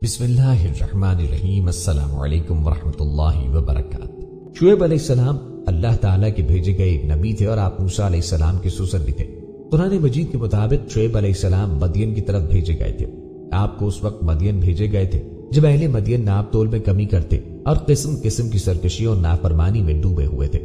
بسم اللہ الرحمن الرحیم۔ السلام علیکم ورحمۃ اللہ وبرکاتہ۔ شعیب علیہ السلام اللہ تعالیٰ کے بھیجے گئے ایک نبی تھے اور آپ موسیٰ علیہ السلام کے سسر بھی تھے۔ قرآن مجید کے مطابق شعیب علیہ السلام مدین کی طرف بھیجے گئے تھے۔ آپ کو اس وقت مدین بھیجے گئے تھے جب اہل مدین ناپ تول میں کمی کرتے اور قسم قسم کی سرکشیوں اور نافرمانی میں ڈوبے ہوئے تھے۔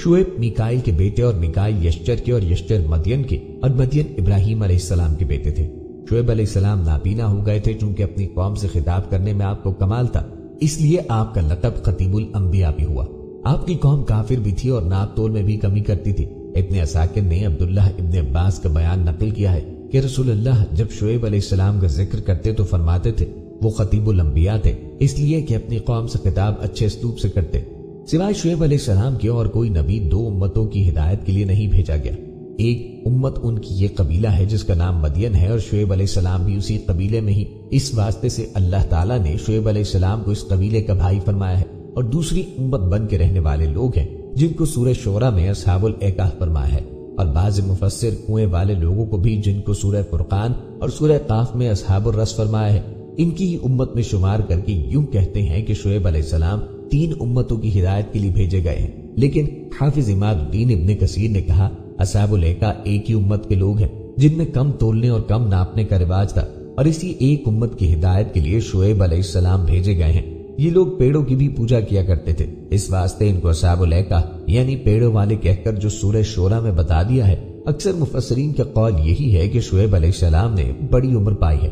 شعیب میکائیل کے بیٹے اور میکائیل یشچر کے اور یشچر مدین کے اور مدین ابراہیم علیہ السلام کے بیٹے تھے۔ شعیب علیہ السلام نابینا ہو گئے تھے چونکہ اپنی قوم سے خطاب کرنے میں آپ کو کمال تھا، اس لیے آپ کا لقب خطیب الانبیاء بھی ہوا۔ آپ کی قوم کافر بھی تھی اور ناپ تول میں بھی کمی کرتی تھی۔ ابن عساکر نے عبداللہ ابن عباس کا بیان نقل کیا ہے کہ رسول اللہ جب شعیب علیہ السلام کا ذکر کرتے تو فرماتے تھے وہ خطیب الانبیاء تھے، اس لیے کہ اپنی قوم سے خطاب اچھے اسلوب سے کرتے۔ سوائے شعیب علیہ السلام کے اور کوئی نبی دو امتوں کی ہدایت کے لیے نہیں بھیجا گیا۔ ایک امت ان کی یہ قبیلہ ہے جس کا نام مدین ہے اور شعیب علیہ السلام بھی اسی قبیلے میں ہی، اس واسطے سے اللہ تعالیٰ نے شعیب علیہ السلام کو اس قبیلے کا بھائی فرمایا ہے۔ اور دوسری امت بن کے رہنے والے لوگ ہیں جن کو سورہ شعراء میں اصحاب الایکاف فرمایا ہے، اور بعض مفسر کنویں والے لوگوں کو بھی جن کو سورہ فرقان اور سورہ قاف میں اصحاب الرس فرمایا ہے، ان کی ہی امت میں شمار کر کے یوں کہتے ہیں کہ شعیب علیہ السلام تین امتوں کی ہدایت کے لیے بھیجے گئے ہیں۔ لیکن حافظ عماد الدین ابن کثیر نے کہا اصحاب الایکا ایک ہی امت کے لوگ ہیں جن میں کم تولنے اور کم ناپنے کا رواج تھا، اور اسی ایک امت کی ہدایت کے لیے شعیب علیہ السلام بھیجے گئے ہیں۔ یہ لوگ پیڑوں کی بھی پوجا کیا کرتے تھے، اس واسطے ان کو اصحاب الایکا یعنی پیڑوں والے کہہ کر جو سورہ شعراء میں بتا دیا ہے۔ اکثر مفسرین کا قول یہی ہے کہ شعیب علیہ السلام نے بڑی عمر پائی ہے،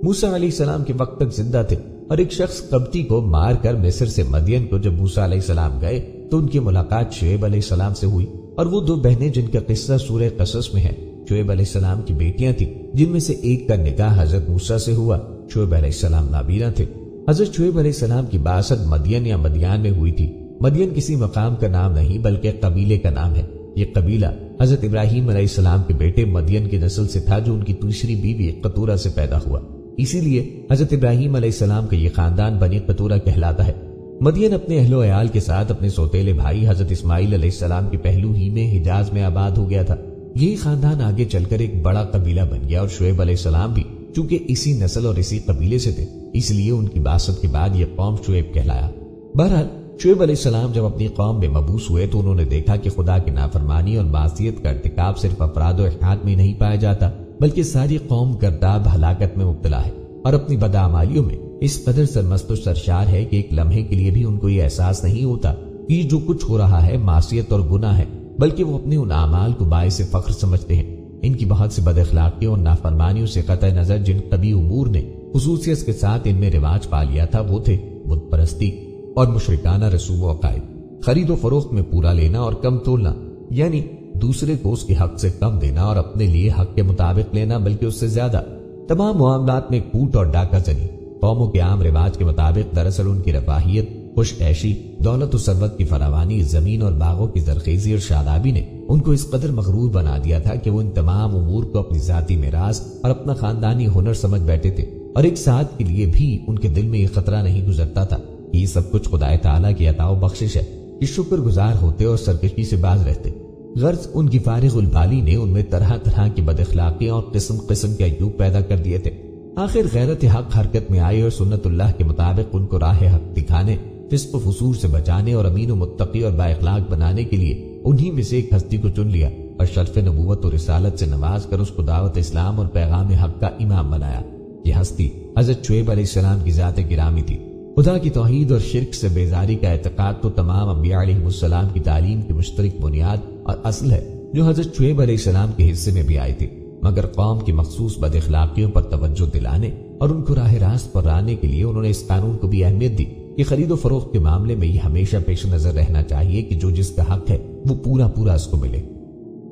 موسیٰ علیہ السلام کے وقت تک زندہ تھے، اور ایک شخص قبطی کو مار کر مصر سے مدین کو جب موسیٰ علیہ السلام گئے تو ان کی ملاقات شعیب علیہ السلام سے ہوئی، اور وہ دو بہنیں جن کا قصہ سورہ قصص میں ہے شعیب علیہ السلام کی بیٹیاں تھیں، جن میں سے ایک کا نکاح حضرت موسیٰ سے ہوا۔ شعیب علیہ السلام نابینا تھے۔ حضرت شعیب علیہ السلام کی بعثت مدین یا مدیان میں ہوئی تھی۔ مدین کسی مقام کا نام نہیں بلکہ قبیلے کا نام ہے۔ یہ قبیلہ حضرت ابراہیم علیہ السلام کے بیٹے مدین کی نسل سے تھا جو ان کی تیسری بیوی قطورہ سے پیدا ہوا، اسی لیے حضرت ابراہیم علیہ السلام کا یہ خاندان بنی قطورہ کہلاتا ہے۔ مدین اپنے اہل و عیال کے ساتھ اپنے سوتیلے بھائی حضرت اسماعیل علیہ السلام کے پہلو ہی میں حجاز میں آباد ہو گیا تھا۔ یہی خاندان آگے چل کر ایک بڑا قبیلہ بن گیا، اور شعیب علیہ السلام بھی چونکہ اسی نسل اور اسی قبیلے سے تھے، اس لیے ان کی بعثت کے بعد یہ قوم شعیب کہلایا۔ بہرحال شعیب علیہ السلام جب اپنی قوم میں مبعوث ہوئے تو انہوں نے دیکھا کہ خدا کی نافرمانی اور معصیت کا ارتکاب صرف افراد و افراد میں نہیں پایا جاتا بلکہ ساری قوم گرداب ہلاکت میں مبتلا ہے، اور اپنی بدعمالیوں میں اس قدر سرمست و سرشار ہے کہ ایک لمحے کے لیے بھی ان کو یہ احساس نہیں ہوتا کہ یہ جو کچھ ہو رہا ہے معصیت اور گناہ ہے، بلکہ وہ اپنے ان اعمال کو باعث فخر سمجھتے ہیں۔ ان کی بہت سی بد اخلاقیوں اور نافرمانیوں سے قطع نظر جن قبیح امور نے خصوصیت کے ساتھ ان میں رواج پا لیا تھا وہ تھے بت پرستی اور مشرکانہ رسوم و عقائد، خرید و فروخت میں پورا لینا اور کم تولنا، یعنی دوسرے کو اس کے حق سے کم دینا اور اپنے لیے حق کے مطابق لینا بلکہ اس سے زیادہ، تمام معاملات میں کوٹ اور ڈاکہ زنی۔ قوموں کے عام رواج کے مطابق دراصل ان کی رفاہیت، خوش عیشی، دولت و ثروت کی فراوانی، زمین اور باغوں کی زرخیزی اور شادابی نے ان کو اس قدر مغرور بنا دیا تھا کہ وہ ان تمام امور کو اپنی ذاتی میراث اور اپنا خاندانی ہنر سمجھ بیٹھے تھے، اور ایک ساتھ کے لیے بھی ان کے دل میں یہ خطرہ نہیں گزرتا تھا کہ یہ سب کچھ خدا تعالیٰ کی عطا و بخشش ہے، کہ شکر گزار ہوتے اور سرکشی سے باز رہتے۔ غرض ان کی فارغ البالی نے ان میں طرح طرح کی بد اخلاقیاں اور قسم قسم کے عیوب پیدا کر دیے تھے۔ آخر غیرت حق حرکت میں آئی اور سنت اللہ کے مطابق ان کو راہ حق دکھانے، فسق و فسور سے بچانے اور امین و متقی اور با اخلاق بنانے کے لیے انہی میں سے ایک ہستی کو چن لیا اور شرف نبوت و رسالت سے نواز کر اس کو دعوت اسلام اور پیغام حق کا امام بنایا۔ یہ ہستی حضرت شعیب علیہ السلام کی ذات گرامی تھی۔ خدا کی توحید اور شرک سے بیزاری کا اعتقاد تو تمام انبیاء علیہ السلام کی تعلیم کی مشترک بنیاد اور اصل ہے جو حضرت شعیب علیہ السلام کے حصے میں بھی آئی تھی، مگر قوم کی مخصوص بد اخلاقیوں پر توجہ دلانے اور ان کو راہ راست پر لانے کے لیے انہوں نے اس قانون کو بھی اہمیت دی کہ خرید و فروخت کے معاملے میں یہ ہمیشہ پیش نظر رہنا چاہیے کہ جو جس کا حق ہے وہ پورا پورا اس کو ملے۔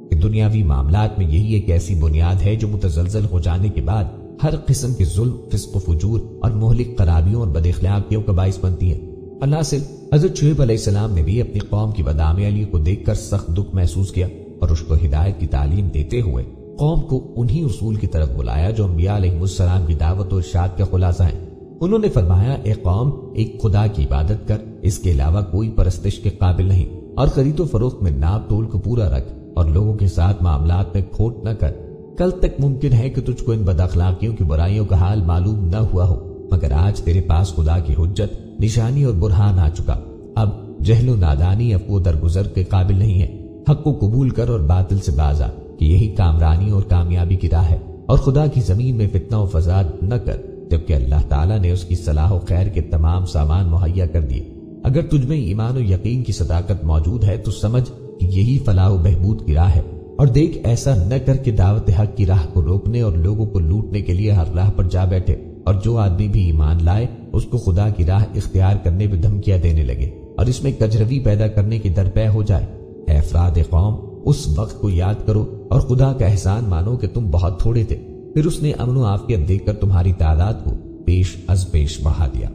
کہ دنیاوی معاملات میں یہی ایک ایسی بنیاد ہے جو متزلزل ہو جانے کے بعد ہر قسم کے ظلم، فسق و فجور اور مہلک خرابیوں اور بد اخلاقیوں کا باعث بنتی ہے۔ الحاصل حضرت شعیب علیہ السلام نے بھی اپنی قوم کی بدعملی کو دیکھ کر سخت دکھ محسوس کیا اور رشد و ہدایت کی تعلیم دیتے ہوئے قوم کو انہی اصول کی طرف بلایا جو انبیاء علیہ السلام کی دعوت و ارشاد کا خلاصہ ہیں۔ انہوں نے فرمایا، اے قوم، ایک خدا کی عبادت کر، اس کے علاوہ کوئی پرستش کے قابل نہیں، اور خرید و فروخت میں ناپ تول کو پورا رکھ اور لوگوں کے ساتھ معاملات میں کھوٹ نہ کر۔ کل تک ممکن ہے کہ تجھ کو ان بد اخلاقیوں کی برائیوں کا حال معلوم نہ ہوا ہو، مگر آج تیرے پاس خدا کی حجت، نشانی اور برہان آ چکا۔ اب جہل و نادانی افو درگزر کے قابل نہیں ہے۔ حق کو قبول کر اور باطل سے باز آ کہ یہی کامرانی اور کامیابی کی راہ ہے، اور خدا کی زمین میں فتنہ و فساد نہ کر جبکہ اللہ تعالیٰ نے اس کی صلاح و خیر کے تمام سامان مہیا کر دیے۔ اگر تجھ میں ایمان و یقین کی صداقت موجود ہے تو سمجھ کہ یہی فلاح و بہبود کی راہ ہے، اور دیکھ ایسا نہ کر کہ دعوت حق کی راہ کو روکنے اور لوگوں کو لوٹنے کے لیے ہر راہ پر جا بیٹھے، اور جو آدمی بھی ایمان لائے اس کو خدا کی راہ اختیار کرنے پہ دھمکیاں دینے لگے اور اس میں کجروی پیدا کرنے کی درپے ہو جائے۔ اے افراد قوم، اس وقت کو یاد کرو اور خدا کا احسان مانو کہ تم بہت تھوڑے تھے، پھر اس نے امن و عافیت دے کر تمہاری تعداد کو پیش از پیش بڑھا دیا۔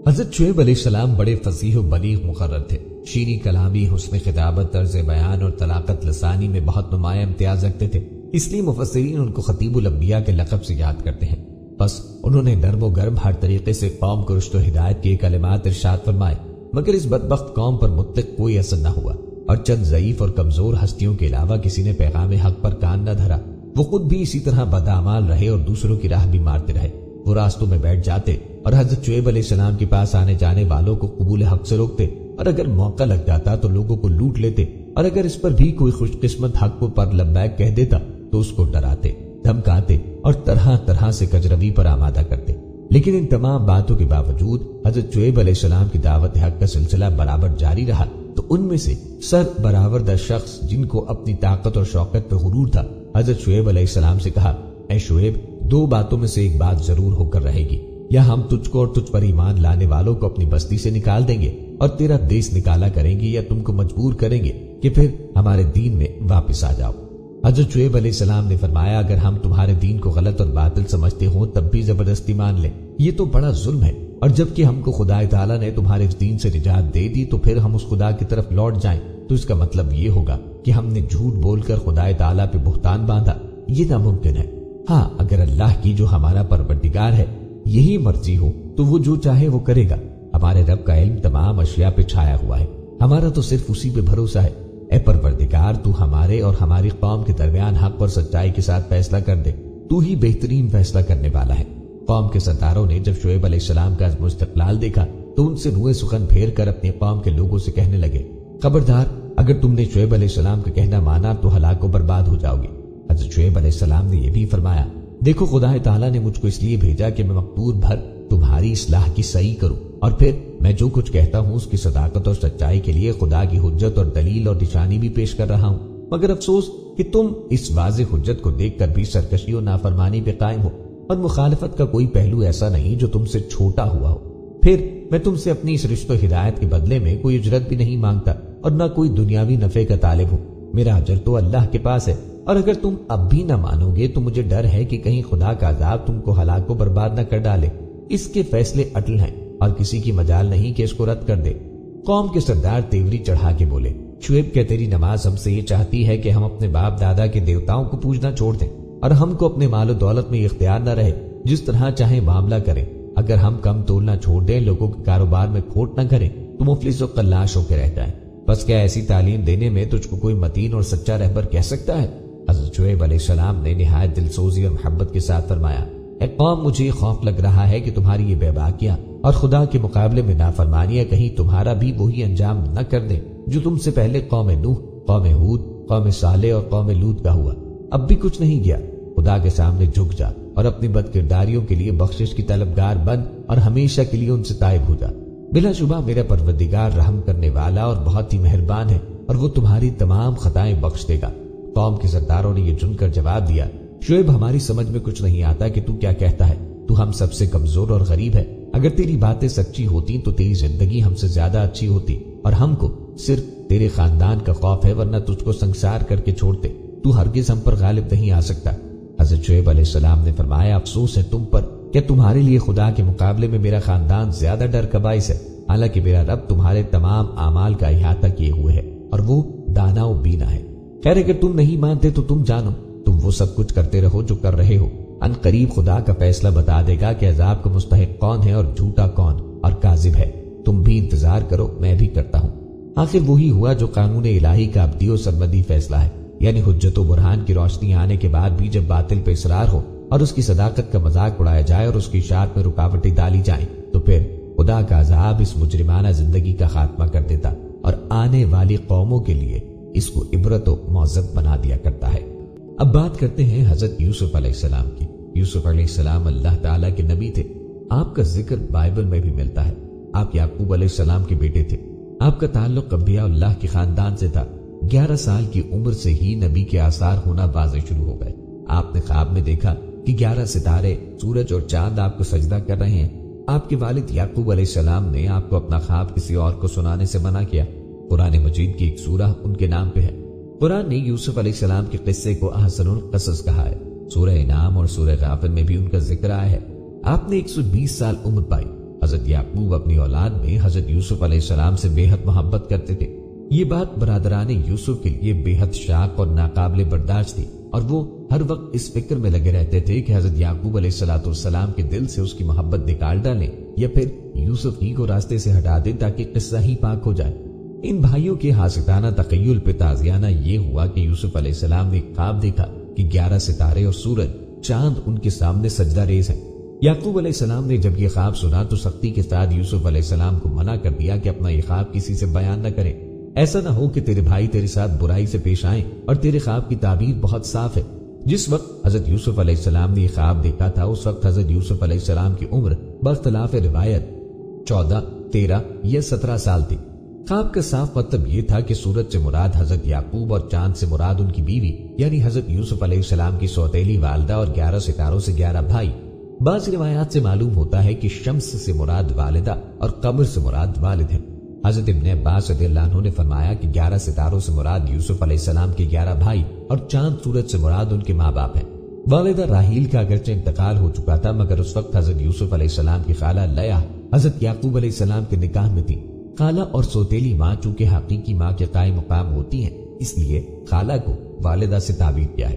حضرت شعیب علیہ السلام بڑے فصیح و بلیغ مقرر تھے، شیریں کلامی، حسن خطابت، طرز بیان اور طلاقت لسانی میں بہت نمایاں امتیاز رکھتے تھے، اس لیے مفسرین ان کو خطیب الانبیاء کے لقب سے یاد کرتے ہیں۔ بس انہوں نے نرم و گرم ہر طریقے سے قوم کو رشد و ہدایت کے کلمات ارشاد فرمائے، مگر اس بدبخت قوم پر مطلق کوئی اثر نہ ہوا، اور چند ضعیف اور کمزور ہستیوں کے علاوہ کسی نے پیغام حق پر کان نہ دھرا۔ وہ خود بھی اسی طرح بدعمال رہے اور دوسروں کی راہ بھی مارتے رہے۔ وہ راستوں میں بیٹھ جاتے اور حضرت شعیب علیہ السلام کے پاس آنے جانے والوں کو قبول حق سے روکتے، اور اگر موقع لگ جاتا تو لوگوں کو لوٹ لیتے، اور اگر اس پر بھی کوئی خوش قسمت حق کو پر لبیک کہہ دیتا تو اس کو ڈراتے، دھمکاتے اور طرح طرح سے کجروی پر آمادہ کرتے۔ لیکن ان تمام باتوں کے باوجود حضرت شعیب علیہ السلام کی دعوت حق کا سلسلہ برابر جاری رہا، تو ان میں سے سر برآوردہ شخص جن کو اپنی طاقت اور شوکت پہ غرور تھا، حضرت شعیب علیہ السلام سے کہا، اے شعیب، دو باتوں میں سے ایک بات ضرور ہو کر رہے گی، یا ہم تجھ کو اور تجھ پر ایمان لانے والوں کو اپنی بستی سے نکال دیں گے اور تیرا دیس نکالا کریں گے، یا تم کو مجبور کریں گے کہ پھر ہمارے دین میں واپس آ جاؤ۔ حضرت شعیب علیہ السلام نے فرمایا، اگر ہم تمہارے دین کو غلط اور باطل سمجھتے ہوں تب بھی زبردستی مان لیں، یہ تو بڑا ظلم ہے، اور جب کہ ہم کو خدا تعالیٰ نے تمہارے اس دین سے نجات دے دی تو پھر ہم اس خدا کی طرف لوٹ جائیں تو اس کا مطلب یہ ہوگا کہ ہم نے جھوٹ بول کر خدا تعالیٰ پہ بہتان باندھا۔ یہ ناممکن ہے۔ ہاں، اگر اللہ کی جو ہمارا پروردگار ہے یہی مرضی ہو تو وہ جو چاہے وہ کرے گا۔ ہمارے رب کا علم تمام اشیاء پہ چھایا ہوا ہے، ہمارا تو صرف اسی پہ بھروسہ ہے۔ اے پروردگار، تو ہمارے اور ہماری قوم کے درمیان حق اور سچائی کے ساتھ فیصلہ کر دے، تو ہی بہترین فیصلہ کرنے والا ہے۔ قوم کے سرداروں نے جب شعیب علیہ السلام کا عزم و استقلال دیکھا تو ان سے روئے سخن پھیر کر اپنی قوم کے لوگوں سے کہنے لگے، خبردار، اگر تم نے شعیب علیہ السلام کا کہنا مانا تو ہلاک و برباد ہو جاؤ گے۔ حضرت شعیب علیہ السلام نے یہ بھی فرمایا، دیکھو خدا تعالیٰ نے مجھ کو اس لیے بھیجا کہ میں مقدور بھر تمہاری اصلاح کی صحیح کروں، اور پھر میں جو کچھ کہتا ہوں اس کی صداقت اور سچائی کے لیے خدا کی حجت اور دلیل اور نشانی بھی پیش کر رہا ہوں، مگر افسوس کہ تم اس واضح حجت کو دیکھ کر بھی سرکشی و نافرمانی پہ قائم ہو، اور مخالفت کا کوئی پہلو ایسا نہیں جو تم سے چھوٹا ہوا ہو۔ پھر میں تم سے اپنی اس رشت و ہدایت کے بدلے میں کوئی اجرت بھی نہیں مانگتا اور نہ کوئی دنیاوی نفع کا طالب ہوں، میرا اجر تو اللہ کے پاس ہے، اور اگر تم اب بھی نہ مانو گے تو مجھے ڈر ہے کہ کہیں خدا کا عذاب تم کو ہلاک و برباد نہ کر ڈالے۔ اس کے فیصلے اٹل ہیں اور کسی کی مجال نہیں کہ اس کو رد کر دے۔ قوم کے سردار تیوری چڑھا کے بولے، شعیب کہ تیری نماز ہم سے یہ چاہتی ہے کہ ہم اپنے باپ دادا کے دیوتاؤں کو پوجنا چھوڑ دیں اور ہم کو اپنے مال و دولت میں اختیار نہ رہے، جس طرح چاہیں معاملہ کریں۔ اگر ہم کم تولنا چھوڑ دیں، لوگوں کے کاروبار میں کھوٹ نہ کریں تو مفلس و قلاش ہو کے رہ جائیں۔ بس کیا ایسی تعلیم دینے میں تجھ کو کوئی متین اور سچا رہبر کہہ سکتا ہے؟ حضرت شعیب علیہ السلام نے نہایت دلسوزی اور محبت کے ساتھ فرمایا، اے قوم، مجھے خوف لگ رہا ہے کہ تمہاری یہ بے باکیاں اور خدا کے مقابلے میں نافرمانیاں کہیں تمہارا بھی وہی انجام نہ کر دیں جو تم سے پہلے قوم نوح، قوم ہود، قوم صالح اور قوم لوط کا ہوا۔ اب بھی کچھ نہیں گیا، خدا کے سامنے جھک جا اور اپنی بد کرداریوں کے لیے بخشش کی طلبگار بن اور ہمیشہ کے لیے ان سے تائب ہو جا۔ بلا شبہ میرا پروردگار رحم کرنے والا اور بہت ہی مہربان ہے، اور وہ تمہاری تمام خطائیں بخش دے گا۔ قوم کے سرداروں نے یہ چن کر جواب دیا، شعیب، ہماری سمجھ میں کچھ نہیں آتا کہ تو کیا کہتا ہے، تو ہم سب سے کمزور اور غریب ہے۔ اگر تیری باتیں سچی ہوتی تو تیری زندگی ہم سے زیادہ اچھی ہوتی، اور ہم کو صرف تیرے خاندان کا خوف ہے، ورنہ تجھ کو سنسار کر کے چھوڑتے، تو ہرگز ہم پر غالب نہیں آ سکتا۔ حضرت شعیب علیہ السلام نے فرمایا، افسوس ہے تم پر کہ تمہارے لیے خدا کے مقابلے میں میرا خاندان زیادہ ڈر کا باعث ہے، حالانکہ میرا رب تمہارے تمام اعمال کا احاطہ کیے ہوئے ہے اور وہ دانا و بینا ہے۔ خیر، اگر تم نہیں مانتے تو تم جانو، تم وہ سب کچھ کرتے رہو جو کر رہے ہو، ان قریب خدا کا فیصلہ بتا دے گا کہ عذاب کا مستحق کون ہے اور جھوٹا کون اور کاذب ہے۔ تم بھی انتظار کرو، میں بھی کرتا ہوں۔ آخر وہی ہوا جو قانون الہی کا ابدی و سرمدی فیصلہ ہے، یعنی حجت و برہان کی روشنی آنے کے بعد بھی جب باطل پہ اصرار ہو اور اس کی صداقت کا مذاق اڑایا جائے اور اس کی اشاعت میں رکاوٹیں ڈالی جائیں تو پھر خدا کا عذاب اس مجرمانہ زندگی کا خاتمہ کر دیتا اور آنے والی قوموں کے لیے اس کو عبرت و موعظت بنا دیا کرتا ہے۔ اب بات کرتے ہیں حضرت یوسف علیہ السلام کی۔ یوسف علیہ السلام اللہ تعالیٰ کے نبی تھے۔ آپ کا ذکر بائبل میں بھی ملتا ہے۔ آپ یعقوب علیہ السلام کے بیٹے تھے۔ آپ کا تعلق انبیاء اللہ کے خاندان سے تھا۔ 11 سال کی عمر سے ہی نبی کے آثار ہونا واضح شروع ہو گئے۔ آپ نے خواب میں دیکھا کہ 11 ستارے، سورج اور چاند آپ کو سجدہ کر رہے ہیں۔ آپ کے والد یعقوب علیہ السلام نے آپ کو اپنا خواب کسی اور کو سنانے سے منع کیا۔ قرآن مجید کی ایک سورہ ان کے نام پہ ہے۔ قرآن نے یوسف علیہ السلام کے قصے کو احسن القصص کہا ہے۔ سورہ انعام اور سورہ غافر میں بھی ان کا ذکر آیا ہے۔ آپ نے 120 سال عمر پائی۔ حضرت یعقوب اپنی اولاد میں حضرت یوسف علیہ السلام سے بے حد محبت کرتے تھے۔ یہ بات برادران یوسف کے لیے بے حد شاق اور ناقابل برداشت تھی، اور وہ ہر وقت اس فکر میں لگے رہتے تھے کہ حضرت یعقوب علیہ السلام کے دل سے اس کی محبت نکال ڈالیں یا پھر یوسف ہی کو راستے سے ہٹا دیں تاکہ قصہ ہی پاک ہو جائے۔ ان بھائیوں کے حاسدانہ تخیل پہ تازیانہ یہ ہوا کہ یوسف علیہ السلام نے ایک خواب دیکھا کہ 11 ستارے اور سورج، چاند ان کے سامنے سجدہ ریز ہیں۔ یعقوب علیہ السلام نے جب یہ خواب سنا تو سختی کے ساتھ یوسف علیہ السلام کو منع کر دیا کہ اپنا یہ خواب کسی سے بیان نہ کرے۔ ایسا نہ ہو کہ تیرے بھائی تیرے ساتھ برائی سے پیش آئیں، اور تیرے خواب کی تعبیر بہت صاف ہے۔ جس وقت حضرت یوسف علیہ السلام نے یہ خواب دیکھا تھا اس وقت حضرت یوسف علیہ السلام کی عمر باختلاف روایت 14، 13 یا 17 سال تھی۔ خواب کا صاف مطلب یہ تھا کہ سورج سے مراد حضرت یعقوب اور چاند سے مراد ان کی بیوی یعنی حضرت یوسف علیہ السلام کی سوتیلی والدہ اور 11 ستاروں سے 11 بھائی۔ بعض روایات سے معلوم ہوتا ہے کہ شمس سے مراد والدہ اور قمر سے مراد والد ہیں۔ حضرت ابن عباس رضی اللہ عنہ نے فرمایا کہ 11 ستاروں سے مراد یوسف علیہ السلام کے 11 بھائی اور چاند سورج سے مراد ان کے ماں باپ ہیں۔ والدہ راحیل کا اگرچہ انتقال ہو چکا تھا مگر اس وقت حضرت یوسف علیہ السلام کی خالہ لیا حضرت یعقوب علیہ السلام کے نکاح میں تھی۔ خالہ اور سوتیلی ماں چونکہ حقیقی ماں کے قائم مقام ہوتی ہیں اس لیے خالہ کو والدہ سے تعبیر کیا ہے۔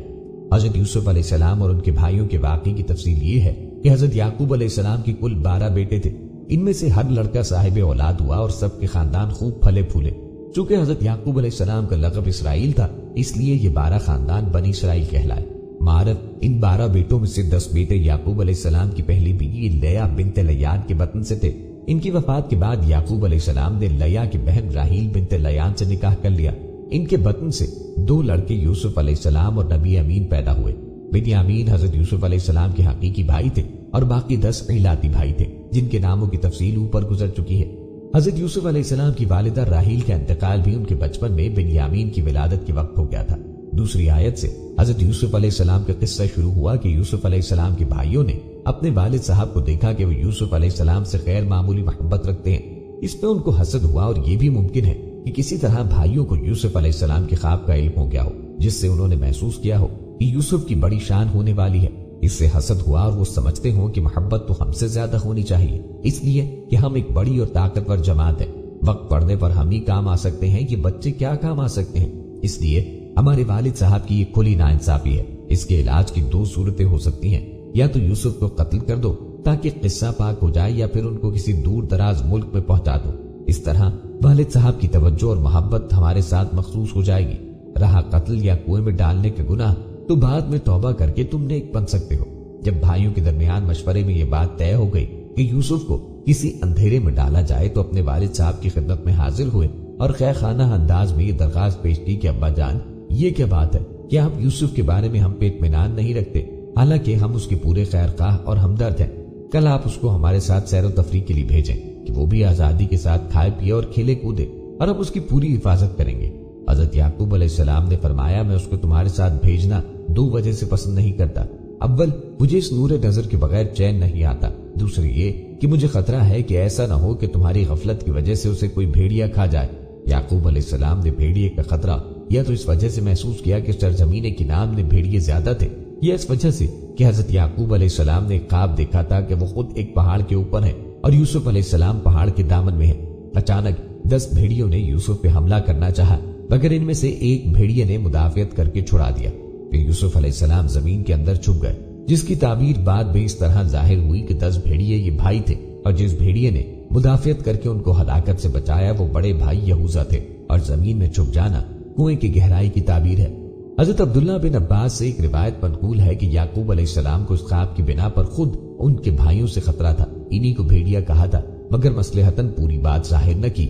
حضرت یوسف علیہ السلام اور ان کے بھائیوں کے واقعے کی تفصیل یہ ہے کہ حضرت یعقوب علیہ السلام کی کل 12 بیٹے تھے۔ ان میں سے ہر لڑکا صاحب اولاد ہوا اور سب کے خاندان خوب پھلے پھولے۔ چونکہ حضرت یعقوب علیہ السلام کا لقب اسرائیل تھا اس لیے یہ 12 خاندان بنی اسرائیل کہلائے۔ معرف ان 12 بیٹوں میں سے 10 بیٹے یعقوب علیہ السلام کی پہلی بیوی لیا بنت لیان کے بطن سے تھے۔ ان کی وفات کے بعد یعقوب علیہ السلام نے لیا کی بہن راحیل بنت لیان سے نکاح کر لیا۔ ان کے بطن سے 2 لڑکے یوسف علیہ السلام اور نبی امین پیدا ہوئے۔ بنیامین حضرت یوسف علیہ السلام کے حقیقی بھائی تھے اور باقی 10 عیلاتی بھائی تھے جن کے ناموں کی تفصیل اوپر گزر چکی ہے۔ حضرت یوسف علیہ السلام کی والدہ راحیل کا انتقال بھی ان کے بچپن میں بنیامین کی ولادت کے وقت ہو گیا تھا۔ دوسری آیت سے حضرت یوسف علیہ السلام کا قصہ شروع ہوا کہ یوسف علیہ السلام کے بھائیوں نے اپنے والد صاحب کو دیکھا کہ وہ یوسف علیہ السلام سے غیر معمولی محبت رکھتے ہیں۔ اس پہ ان کو حسد ہوا اور یہ بھی ممکن ہے کہ کسی طرح بھائیوں کو یوسف علیہ السلام کے خواب کا علم ہو گیا ہو جس سے انہوں نے محسوس کیا ہو کہ یوسف کی بڑی شان ہونے والی ہے۔ اس سے حسد ہوا اور وہ سمجھتے ہوں کہ محبت تو ہم سے زیادہ ہونی چاہیے اس لیے کہ ہم ایک بڑی اور طاقتور جماعت ہیں، وقت پڑنے پر ہم ہی کام آ سکتے ہیں، یہ بچے کیا کام آ سکتے ہیں۔ اس لیے ہمارے والد صاحب کی یہ کھلی ناانصافی ہے۔ اس کے علاج کی 2 صورتیں ہو سکتی ہیں، یا تو یوسف کو قتل کر دو تاکہ قصہ پاک ہو جائے یا پھر ان کو کسی دور دراز ملک میں پہنچا دو۔ اس طرح والد صاحب کی توجہ اور محبت ہمارے ساتھ مخصوص ہو جائے گی۔ رہا قتل یا کنویں میں ڈالنے کا گناہ تو بعد میں توبہ کر کے تم نیک بن سکتے ہو۔ جب بھائیوں کے درمیان مشورے میں یہ بات طے ہو گئی کہ یوسف کو کسی اندھیرے میں ڈالا جائے تو اپنے والد صاحب کی خدمت میں حاضر ہوئے اور خیر خانہ انداز میں یہ درخواست پیش کی کہ ابا جان یہ کیا بات ہے کہ آپ یوسف کے بارے میں ہم پہ اطمینان نہیں رکھتے، حالانکہ ہم اس کے پورے خیر خواہ اور ہمدرد ہیں۔ کل آپ اس کو ہمارے ساتھ سیر و تفریح کے لیے بھیجیں کہ وہ بھی آزادی کے ساتھ کھائے پیے اور کھیلے کودے، اور ہم اس کی پوری حفاظت کریں گے۔ حضرت یعقوب علیہ السلام نے فرمایا میں اس کو تمہارے ساتھ بھیجنا 2 وجہ سے پسند نہیں کرتا۔ اول مجھے اس نور نظر کے بغیر چین نہیں آتا، دوسری یہ کہ مجھے خطرہ ہے کہ ایسا نہ ہو کہ تمہاری غفلت کی وجہ سے اسے کوئی بھیڑیا کھا جائے۔ یعقوب علیہ السلام نے بھیڑیے کا خطرہ یا تو اس وجہ سے محسوس کیا کہ سرزمین کی نام میں بھیڑیے زیادہ تھے، یا اس وجہ سے کہ حضرت یعقوب علیہ السلام نے خواب دیکھا تھا کہ وہ خود ایک پہاڑ کے اوپر ہے اور یوسف علیہ السلام پہاڑ کے دامن میں ہے۔ اچانک 10 بھیڑیوں نے یوسف پہ حملہ کرنا چاہا مگر ان میں سے ایک بھیڑیے نے مدافعت کر کے چھڑا دیا۔ پھر یوسف علیہ السلام زمین کے اندر چھپ گئے، جس کی تعبیر بعد میں اس طرح ظاہر ہوئی کہ 10 بھیڑیے یہ بھائی تھے اور جس بھیڑیے نے مدافعت کر کے ان کو ہلاکت سے بچایا وہ بڑے بھائی یہوذا تھے، اور زمین میں چھپ جانا کنویں کی گہرائی کی تعبیر ہے۔ حضرت عبداللہ بن عباس سے ایک روایت منقول ہے کہ یعقوب علیہ السلام کو اس خواب کی بنا پر خود ان کے بھائیوں سے خطرہ تھا، انہی کو بھیڑیا کہا تھا، مگر مصلحتاً پوری بات ظاہر نہ کی۔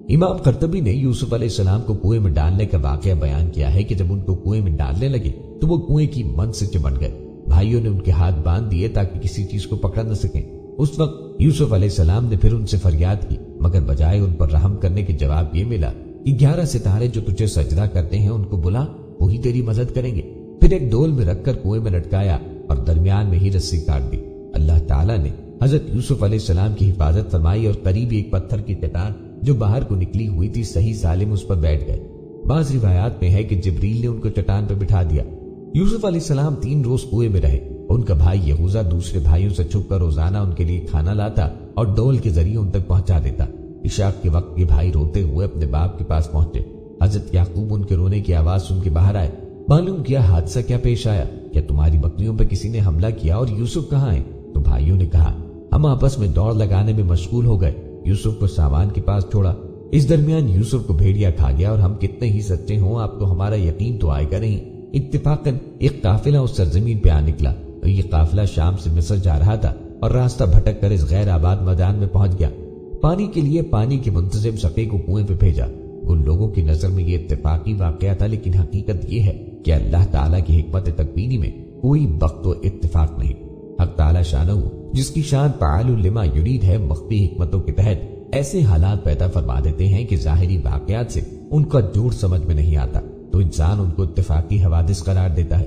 امام قرطبی نے یوسف علیہ السلام کو کنویں میں ڈالنے کا واقعہ بیان کیا ہے کہ جب ان کو کنویں میں ڈالنے لگے تو وہ کنویں کی مند سے چمٹ گئے۔ بھائیوں نے ان کے ہاتھ باندھ دیے تاکہ کسی چیز کو پکڑ نہ سکیں۔ اس وقت یوسف علیہ السلام نے پھر ان سے فریاد کی، مگر بجائے ان پر رحم کرنے کے جواب یہ ملا کہ 11 ستارے جو تجھے سجدہ کرتے ہیں ان کو بلا، وہی تیری مدد کریں گے۔ پھر ایک ڈول میں رکھ کر کنویں میں لٹکایا اور درمیان میں ہی رسی کاٹ دی۔ اللہ تعالیٰ نے حضرت یوسف علیہ السلام کی حفاظت فرمائی اور قریب ایک پتھر کی چٹان جو باہر کو نکلی ہوئی تھی صحیح سالم اس پر بیٹھ گئے۔ بعض روایات میں ہے کہ جبریل نے ان کو چٹان پر بٹھا دیا۔ یوسف علیہ السلام 3 روز کنویں میں رہے۔ ان کا بھائی یہوذا دوسرے بھائیوں سے چھپ کر روزانہ ان کے لیے کھانا لاتا اور ڈول کے ذریعے ان تک پہنچا دیتا۔ عشاء کے وقت یہ بھائی روتے ہوئے اپنے باپ کے پاس پہنچے۔ حضرت یعقوب ان کے رونے کی آواز سن کے باہر آئے۔ معلوم کیا حادثہ کیا پیش آیا؟ کیا تمہاری بکریوں پہ کسی نے حملہ کیا اور یوسف کہاں ہے؟ تو بھائیوں نے کہا ہم آپس میں دوڑ لگانے میں مشغول ہو گئے، یوسف کو سامان کے پاس چھوڑا، اس درمیان یوسف کو بھیڑیا کھا گیا، اور ہم کتنے ہی سچے ہوں آپ کو ہمارا یقین تو آئے گا نہیں۔ اتفاقاً ایک قافلہ اس سرزمین پہ آ نکلا۔ یہ قافلہ شام سے مصر جا رہا تھا اور راستہ بھٹک کر اس غیر آباد میدان میں پہنچ گیا۔ پانی کے لیے پانی کے منتظم سقی کو کنویں پہ بھیجا۔ ان لوگوں کی نظر میں یہ اتفاقی واقعہ تھا، لیکن حقیقت یہ ہے کہ اللہ تعالیٰ کی حکمت تکوینی میں کوئی وقت و اتفاق نہیں۔ حق تعالیٰ شانہ جس کی شان فعال لما یرید ہے، مخفی حکمتوں کے تحت ایسے حالات پیدا فرما دیتے ہیں کہ ظاہری واقعات سے ان کا جوڑ سمجھ میں نہیں آتا، تو انسان ان کو اتفاقی حوادث قرار دیتا ہے۔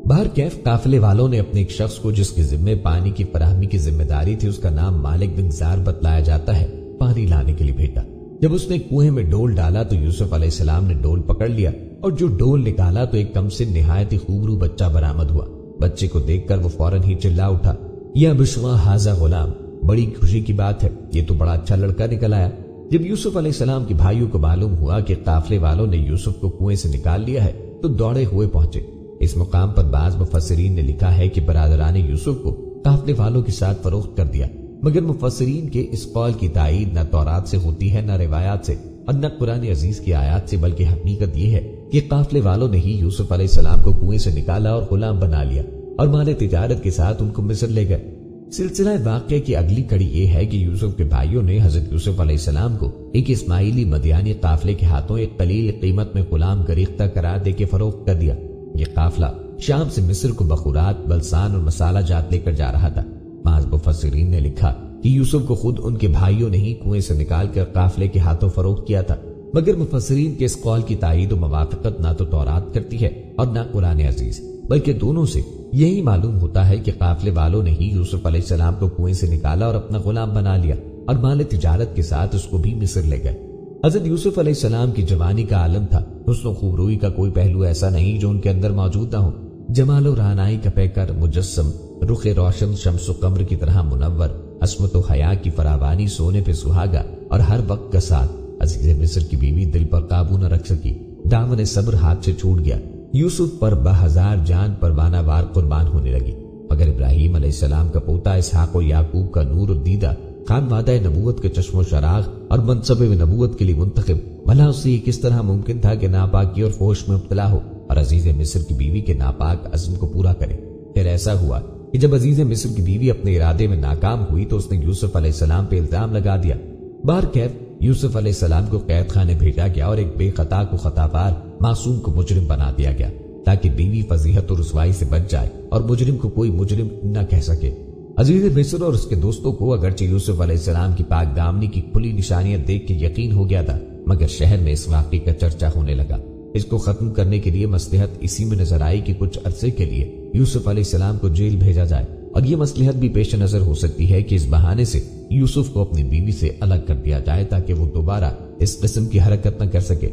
باہر کیف قافلے والوں نے اپنے ایک شخص کو جس کے ذمے پانی کی فراہمی کی ذمہ داری تھی، اس کا نام مالک بن زار بتلایا جاتا ہے، پانی لانے کے لیے بھیجا۔ جب اس نے کنویں میں ڈول ڈالا تو یوسف علیہ السلام نے ڈول پکڑ لیا، اور جو ڈول نکالا تو ایک کم سے نہایت ہی خوبرو بچہ برآمد ہوا۔ بچے کو دیکھ کر وہ فوراً ہی چلا اٹھا، یا بشرا ھذا غلام، بڑی خوشی کی بات ہے، یہ تو بڑا اچھا لڑکا نکل آیا۔ جب یوسف علیہ السلام کے بھائیوں کو معلوم ہوا کہ قافلے والوں نے یوسف کو کنویں سے نکال لیا ہے تو دوڑے ہوئے پہنچے۔ اس مقام پر بعض مفسرین نے لکھا ہے کہ برادران یوسف کو قافلے والوں کے ساتھ فروخت کر دیا، مگر مفسرین کے اس قول کی تائید نہ تورات سے ہوتی ہے، نہ روایات سے، اور نہ قرآن عزیز کی آیات سے، بلکہ حقیقت یہ ہے کہ قافلے والوں نے ہی یوسف علیہ السلام کو کنویں سے نکالا اور غلام بنا لیا اور مال تجارت کے ساتھ ان کو مصر لے گئے۔ سلسلہ واقعے کی اگلی کڑی یہ ہے کہ یوسف کے بھائیوں نے حضرت یوسف علیہ السلام کو ایک اسماعیلی مدیانی قافلے کے ہاتھوں ایک قلیل قیمت میں غلام گریختہ قرار دے کے فروخت کر دیا۔ یہ قافلہ شام سے مصر کو بخورات، بلسان اور مسالہ جات لے کر جا رہا تھا۔ بعض مفسرین نے لکھا کہ یوسف کو خود ان کے بھائیوں نے ہی کنویں سے نکال کر قافلے کے ہاتھوں فروخت کیا تھا، مگر مفسرین کے اس قول کی تائید و موافقت نہ تو تورات کرتی ہے اور نہ قرآن عزیز، بلکہ دونوں سے یہی معلوم ہوتا ہے کہ قافلے والوں نے ہی یوسف علیہ السلام کو کنویں سے نکالا اور اپنا غلام بنا لیا اور مال تجارت کے ساتھ اس کو بھی مصر لے گئے۔ حضرت یوسف علیہ السلام کی جوانی کا عالم تھا، حسن و خوبروئی کا کوئی پہلو ایسا نہیں جو ان کے اندر موجود نہ ہو۔ جمال و رعنائی کا پیکر مجسم، رخ روشن شمس و قمر کی طرح منور، عصمت و حیا کی فراوانی، سونے پہ سہاگا اور ہر وقت کا ساتھ۔ عزیز مصر کی بیوی دل پر قابو نہ رکھ سکی، دامن صبر ہاتھ سے چھوٹ گیا۔ یوسف پر 1000 جان پروانہ وار قربان ہونے لگی، مگر ابراہیم علیہ السلام کا پوتا اسحاق و یعقوب کا نور و دیدہ، خانوادہ نبوت کے چشم و چراغ اور منصب نبوت کے لیے منتخب، بھلا اس سے یہ کس طرح ممکن تھا کہ ناپاکی اور فحش میں مبتلا ہو اور عزیز مصر کی بیوی کے ناپاک عزم کو پورا کرے؟ پھر ایسا ہوا کہ جب عزیز مصر کی بیوی اپنے ارادے میں ناکام ہوئی تو اس نے یوسف علیہ السلام پہ الزام لگا دیا۔ باہر کیف یوسف علیہ السلام کو قید خانے بھیجا گیا اور ایک بے خطا کو خطاوار، معصوم کو مجرم بنا دیا گیا تاکہ بیوی فضیحت اور رسوائی سے بچ جائے اور مجرم کو کوئی مجرم نہ کہہ سکے۔ عزیز مصر اور اس کے دوستوں کو اگرچہ یوسف علیہ السلام کی پاک دامنی کی کھلی نشانیاں دیکھ کے یقین ہو گیا تھا، مگر شہر میں اس واقعے کا چرچا ہونے لگا۔ اس کو ختم کرنے کے لیے مصلحت اسی میں نظر آئی کہ کچھ عرصے کے لیے یوسف علیہ السلام کو جیل بھیجا جائے، اور یہ مصلحت بھی پیش نظر ہو سکتی ہے کہ اس بہانے سے یوسف کو اپنی بیوی سے الگ کر دیا جائے تاکہ وہ دوبارہ اس قسم کی حرکت نہ کر سکے۔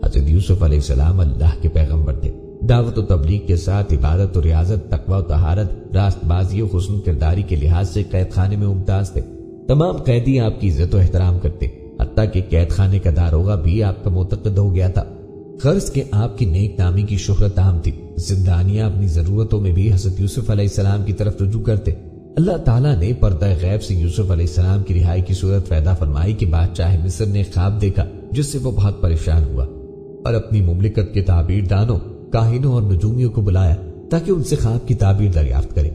حضرت یوسف علیہ السلام اللہ کے پیغمبر تھے، دعوت و تبلیغ کے ساتھ عبادت و ریاضت، تقوی و طہارت، راست بازی و حسن کرداری کے لحاظ سے قید خانے میں ممتاز تھے۔ تمام قیدی آپ کی عزت و احترام کرتے، حتیٰ کہ قید خانے کا داروغہ بھی آپ کا معتقد ہو گیا تھا۔ غرض کہ آپ کی نیک نامی کی شہرت عام تھی۔ زندانیاں اپنی ضرورتوں میں بھی حضرت یوسف علیہ السلام کی طرف رجوع کرتے۔ اللہ تعالیٰ نے پردہ غیب سے یوسف علیہ السلام کی رہائی کی صورت پیدا فرمائی کہ بادشاہ مصر نے خواب دیکھا جس سے وہ بہت پریشان ہوا اور اپنی مملکت کے تعبیر دانوں کاہنوں اور نجومیوں کو بلایا تاکہ ان سے خواب کی تعبیر دریافت کرے۔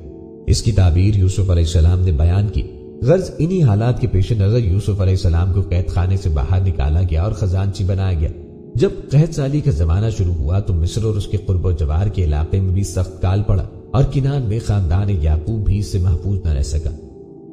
اس کی تعبیر یوسف علیہ السلام نے بیان کی۔ غرض انہی حالات کے پیش نظر یوسف علیہ السلام کو قید خانے سے باہر نکالا گیا اور خزانچی بنایا گیا۔ جب قحط سالی کا زمانہ شروع ہوا تو مصر اور اس کے قرب و جوار کے علاقے میں بھی سخت کال پڑا اور کنان میں خاندان یعقوب بھی اس سے محفوظ نہ رہ سکا۔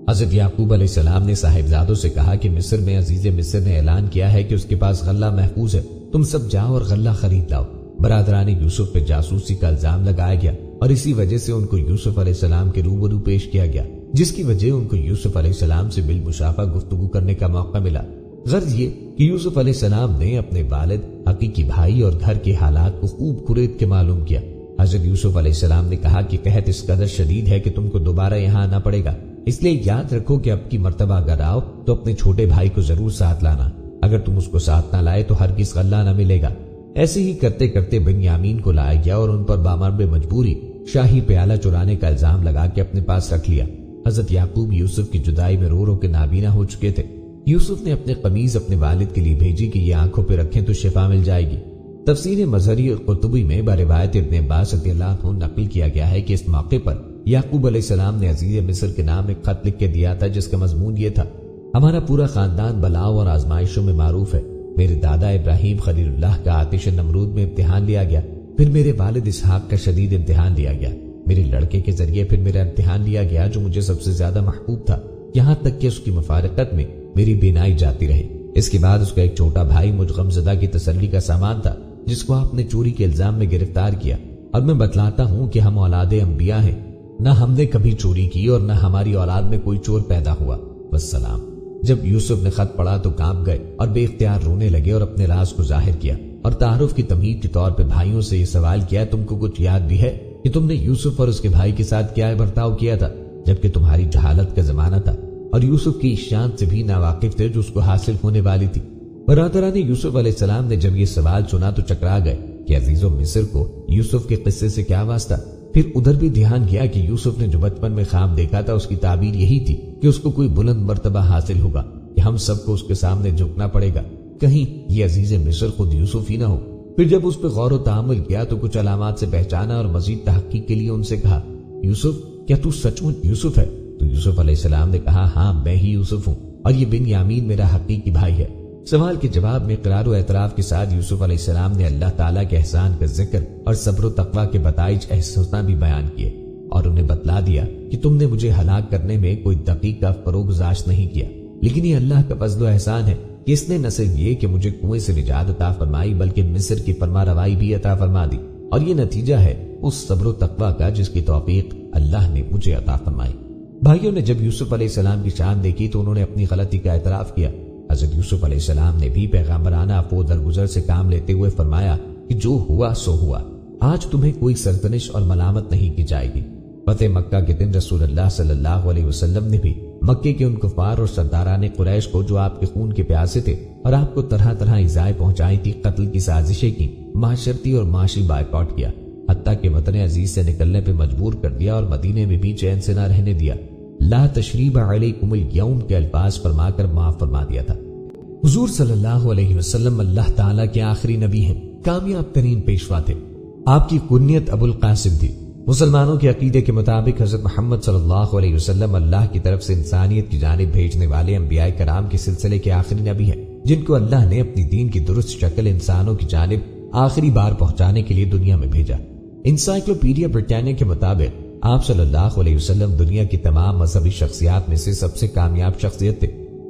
حضرت یعقوب علیہ السلام نے صاحبزادوں سے کہا کہ مصر میں عزیز مصر نے اعلان کیا ہے کہ اس کے پاس غلہ محفوظ ہے، تم سب جاؤ اور غلہ خرید لاؤ۔ برادران یوسف پہ جاسوسی کا الزام لگایا گیا اور اسی وجہ سے ان کو یوسف علیہ السلام کے روبرو پیش کیا گیا، جس کی وجہ ان کو یوسف علیہ السلام سے بالمشافہ گفتگو کرنے کا موقع ملا۔ غرض یہ کہ یوسف علیہ السلام نے اپنے والد، حقیقی بھائی اور گھر کے حالات کو خوب کھرید کے معلوم کیا۔ حضرت یوسف علیہ السلام نے کہا کہ قحط اس قدر شدید ہے کہ تم کو دوبارہ یہاں آنا پڑے گا، اس لیے یاد رکھو کہ اب کی مرتبہ اگر آؤ تو اپنے چھوٹے بھائی کو ضرور ساتھ لانا، اگر تم اس کو ساتھ نہ لائے تو ہرگز غلہ نہ ملے گا۔ ایسے ہی کرتے کرتے بنیامین کو لایا گیا اور ان پر بامر مجبوری شاہی پیالہ چرانے کا الزام لگا کے اپنے پاس رکھ لیا۔ حضرت یعقوب یوسف کی جدائی میں رو رو کے نابینا ہو چکے تھے۔ یوسف نے اپنے قمیض اپنے والد کے لیے بھیجی کہ یہ آنکھوں پہ رکھیں تو شفا مل جائے گی۔ تفسیر مظہری اور قرطبی میں بروایت ابن عباس رضی اللہ عنہ نقل کیا گیا ہے کہ اس موقع پر یعقوب علیہ السلام نے عزیز مصر کے نام ایک خط لکھ کے دیا تھا جس کا مضمون یہ تھا: ہمارا پورا خاندان بلاؤں اور آزمائشوں میں معروف ہے۔ میرے دادا ابراہیم خلیل اللہ کا آتش نمرود میں امتحان لیا گیا، پھر میرے والد اسحاق کا شدید امتحان لیا گیا، میرے لڑکے کے ذریعے پھر میرا امتحان لیا گیا جو مجھے سب سے زیادہ محبوب تھا، یہاں تک کہ اس کی مفارقت میں میری بینائی جاتی رہی۔ اس کے بعد اس کا ایک چھوٹا بھائی مجھ غمزدہ کی تسلی کا سامان تھا جس کو آپ نے چوری کے الزام میں گرفتار کیا، اور میں بتلاتا ہوں کہ ہم اولاد انبیاء ہیں، نہ ہم نے کبھی چوری کی اور نہ ہماری اولاد میں کوئی چور پیدا ہوا، والسلام۔ جب یوسف نے خط پڑھا تو کانپ گئے اور بے اختیار رونے لگے اور اپنے راز کو ظاہر کیا، اور تعارف کی تمہید کے طور پہ بھائیوں سے یہ سوال کیا: تم کو کچھ یاد بھی ہے کہ تم نے یوسف اور اس کے بھائی کے ساتھ کیا برتاؤ کیا تھا جبکہ تمہاری جہالت کا زمانہ تھا اور یوسف کی اس شان سے بھی ناواقف تھے جو اس کو حاصل ہونے والی تھی؟ برادران یوسف علیہ السلام نے جب یہ سوال سنا تو چکرا گئے کہ عزیز و مصر کو یوسف کے قصے سے کیا واسطہ۔ پھر ادھر بھی دھیان کیا کہ یوسف نے جو بچپن میں خواب دیکھا تھا اس کی تعبیر یہی تھی کہ اس کو کوئی بلند مرتبہ حاصل ہوگا، کہ ہم سب کو اس کے سامنے جھکنا پڑے گا، کہیں یہ عزیز مصر خود یوسف ہی نہ ہو۔ پھر جب اس پہ غور و تامل کیا تو کچھ علامات سے پہچانا اور مزید تحقیق کے لیے ان سے کہا: یوسف، کیا تو سچ مچ یوسف ہے؟ تو یوسف علیہ السلام نے کہا: ہاں، میں ہی یوسف ہوں اور یہ بنیامین میرا حقیقی بھائی ہے۔ سوال کے جواب میں اقرار و اعتراف کے ساتھ یوسف علیہ السلام نے اللہ تعالیٰ کے احسان کا ذکر اور صبر و تقویٰ کے بتائج حسنہ بھی بیان کیے اور انہیں بتلا دیا کہ تم نے مجھے ہلاک کرنے میں کوئی دقیق کا فروگزاشت نہیں کیا، لیکن یہ اللہ کا فضل و احسان ہے کہ اس نے نہ صرف یہ کہ مجھے کنویں سے نجات عطا فرمائی بلکہ مصر کی فرما روائی بھی عطا فرما دی، اور یہ نتیجہ ہے اس صبر و تقویٰ کا جس کی توفیق اللہ نے مجھے عطا فرمائی۔ بھائیوں نے جب یوسف علیہ السلام کی شان دیکھی تو انہوں نے اپنی غلطی کا اعتراف کیا۔ حضرت یوسف علیہ السلام نے بھی پیغامبرانہ عفو درگزر سے کام لیتے ہوئے فرمایا کہ جو ہوا سو ہوا، آج تمہیں کوئی سرزنش اور ملامت نہیں کی جائے گی۔ فتح مکہ کے دن رسول اللہ صلی اللہ علیہ وسلم نے بھی مکے کے ان کفار اور سرداران قریش کو جو آپ کے خون کے پیاسے تھے اور آپ کو طرح طرح ایذائیں پہنچائی تھی، قتل کی سازشیں کی، معاشرتی اور معاشی بائیکاٹ کیا، حتیٰ کہ وطن عزیز سے نکلنے پہ مجبور کر دیا اور مدینے میں بھی چین سے نہ رہنے دیا۔ لا تشریب علیکم اليوم کے الفاظ فرما کر معاف فرما دیا تھا۔ حضور صلی اللہ علیہ وسلم اللہ تعالیٰ کے آخری نبی ہیں، کامیاب ترین پیشوا تھے۔ آپ کی کنیت ابو القاسم تھی۔ مسلمانوں کے عقیدے کے مطابق حضرت محمد صلی اللہ علیہ وسلم اللہ کی طرف سے انسانیت کی جانب بھیجنے والے انبیاء کرام کے سلسلے کے آخری نبی ہیں، جن کو اللہ نے اپنی دین کی درست شکل انسانوں کی جانب آخری بار پہنچانے کے لیے دنیا میں بھیجا۔ انسائکلوپیڈیا بریٹانیہ کے مطابق آپ صلی اللہ علیہ وسلم دنیا کی تمام مذہبی شخصیات میں سے سب سے کامیاب شخصیت تھے۔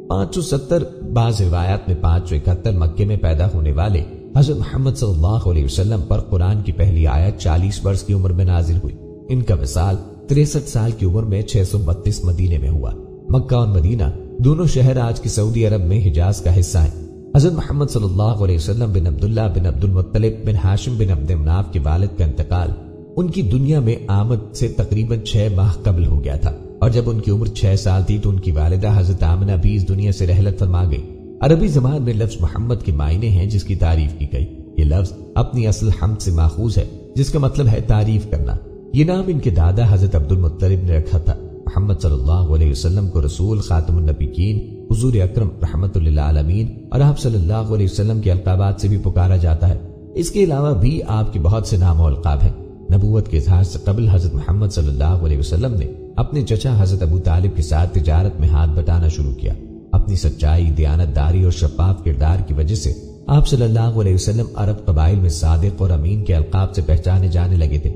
570، بعض روایات میں 571 مکے میں پیدا ہونے والے حضرت محمد صلی اللہ علیہ وسلم پر قرآن کی پہلی آیت 40 برس کی عمر میں نازل ہوئی۔ ان کا وصال 63 سال کی عمر میں 632 مدینے میں ہوا۔ مکہ اور مدینہ دونوں شہر آج کی سعودی عرب میں حجاز کا حصہ ہیں۔ حضرت محمد صلی اللہ علیہ وسلم بن عبداللہ بن عبد المطلب بن ہاشم بن عبد مناف کے والد کا انتقال ان کی دنیا میں آمد سے تقریباً 6 ماہ قبل ہو گیا تھا، اور جب ان کی عمر 6 سال تھی تو ان کی والدہ حضرت آمنہ بھی اس دنیا سے رحلت فرما گئی۔ عربی زبان میں لفظ محمد کے معنی ہیں جس کی تعریف کی گئی۔ یہ لفظ اپنی اصل حمد سے ماخوذ ہے جس کا مطلب ہے تعریف کرنا۔ یہ نام ان کے دادا حضرت عبد المطلب نے رکھا تھا۔ محمد صلی اللہ علیہ وسلم کو رسول، خاتم النبیین، حضور اکرم، رحمت للعالمین اور آپ صلی اللہ علیہ وسلم کے القابات سے بھی پکارا جاتا ہے۔ اس کے علاوہ بھی آپ کے بہت سے نام و القاب ہیں۔ نبوت کے اظہار سے قبل حضرت محمد صلی اللہ علیہ وسلم نے اپنے چچا حضرت ابو طالب کے ساتھ تجارت میں ہاتھ بٹانا شروع کیا۔ اپنی سچائی، دیانتداری اور شفاف کردار کی وجہ سے آپ صلی اللہ علیہ وسلم عرب قبائل میں صادق اور امین کے القاب سے پہچانے جانے لگے تھے۔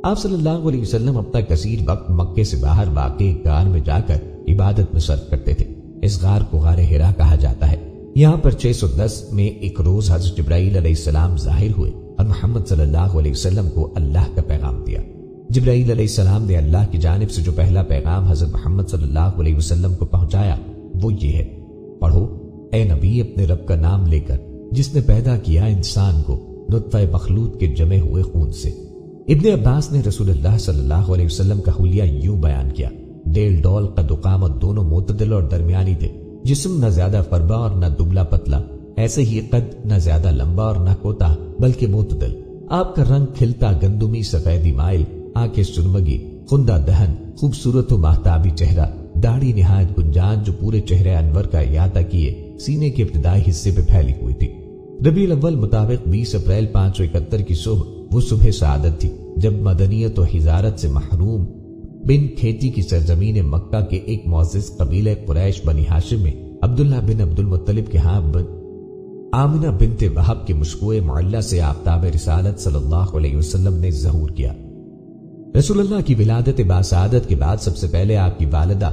آپ صلی اللہ علیہ وسلم اپنا کثیر وقت مکے سے باہر واقع ایک غار میں جا کر عبادت میں صرف کرتے تھے۔ اس غار کو غار حرا کہا جاتا ہے۔ یہاں پر 610 میں ایک روز حضرت جبرائیل علیہ السلام ظاہر ہوئے اور محمد صلی اللہ علیہ وسلم کو اللہ کا پیغام دیا۔ جبرائیل علیہ السلام نے اللہ کی جانب سے جو پہلا پیغام حضرت محمد صلی اللہ علیہ وسلم کو پہنچایا وہ یہ ہے، پڑھو اے نبی اپنے رب کا نام لے کر جس نے پیدا کیا انسان کو نطفہ مخلوط کے جمے ہوئے خون سے۔ ابن عباس نے رسول اللہ صلی اللہ علیہ وسلم کا حلیہ یوں بیان کیا، ڈیل ڈول قد و قامت دونوں معتدل اور درمیانی تھے، جسم نہ زیادہ فربا اور نہ دبلا پتلا، ایسے ہی قد نہ زیادہ لمبا اور نہ کوتا بلکہ معتدل۔ آپ کا رنگ کھلتا گندمی سفیدی مائل، آنکھیں سرمگی، خندہ دہن، خوبصورت و مہتابی چہرہ، داڑھی نہایت گنجان جو پورے چہرے انور کا احاطہ کیے سینے کے ابتدائی حصے پہ پھیلی ہوئی تھی۔ ربیع الاول مطابق 20 اپریل 571 کی صبح وہ صبح سعادت تھی جب مدنیت و حضارت سے محروم بن کھیتی کی سرزمین مکہ کے ایک معزز قبیلہ قریش بنی ہاشم میں عبداللہ بن عبد المطلب کے ہاں آمنہ بنت وہب کے مشکوہ معلہ سے آفتاب رسالت صلی اللہ علیہ وسلم نے ظہور کیا۔ رسول اللہ کی ولادت باسعادت کے بعد سب سے پہلے آپ کی والدہ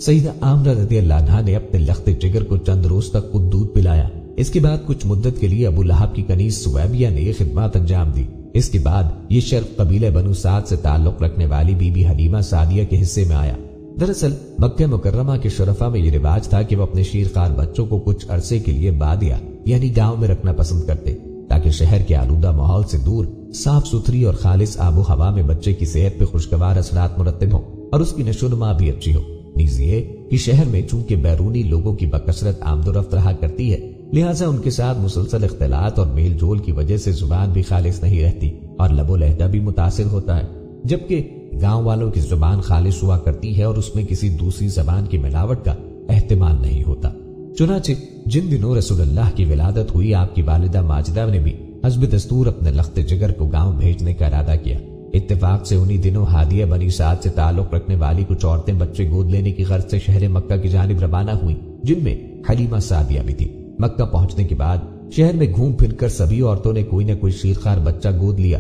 سیدہ آمنہ رضی اللہ عنہا نے اپنے لخت جگر کو چند روز تک خود دودھ پلایا۔ اس کے بعد کچھ مدت کے لیے ابو لہب کی کنیز سویبیہ نے یہ خدمات انجام دی۔ اس کے بعد یہ شرف قبیلہ بنو سعد سے تعلق رکھنے والی بی بی حلیمہ سعدیہ کے حصے میں آیا۔ دراصل مکہ مکرمہ کے شرفا میں یہ رواج تھا کہ وہ اپنے شیرخوار بچوں کو کچھ عرصے کے لیے بادیہ یعنی گاؤں میں رکھنا پسند کرتے تاکہ شہر کے آلودہ ماحول سے دور صاف ستھری اور خالص آب و ہوا میں بچے کی صحت پہ خوشگوار اثرات مرتب ہوں اور اس کی نشو و نما بھی اچھی ہو۔ نیز یہ کہ شہر میں چونکہ بیرونی لوگوں کی بکثرت آمد و رفت رہا کرتی ہے، لہٰذا ان کے ساتھ مسلسل اختلاط اور میل جول کی وجہ سے زبان بھی خالص نہیں رہتی اور لب و لہجہ بھی متاثر ہوتا ہے، جبکہ گاؤں والوں کی زبان خالص ہوا کرتی ہے اور اس میں کسی دوسری زبان کی ملاوٹ کا احتمال نہیں ہوتا۔ چنانچہ جن دنوں رسول اللہ کی ولادت ہوئی، آپ کی والدہ ماجدہ نے بھی حسب دستور اپنے لخت جگر کو گاؤں بھیجنے کا ارادہ کیا۔ اتفاق سے انہی دنوں ہادیہ بنی سعد سے تعلق رکھنے والی کچھ عورتیں بچے گود لینے کی غرض سے شہر مکہ کی جانب روانہ ہوئیں، جن میں حلیمہ سعدیہ بھی تھی۔ مکہ پہنچنے کے بعد شہر میں گھوم پھر کر سبھی عورتوں نے کوئی نہ کوئی شیرخوار بچہ گود لیا،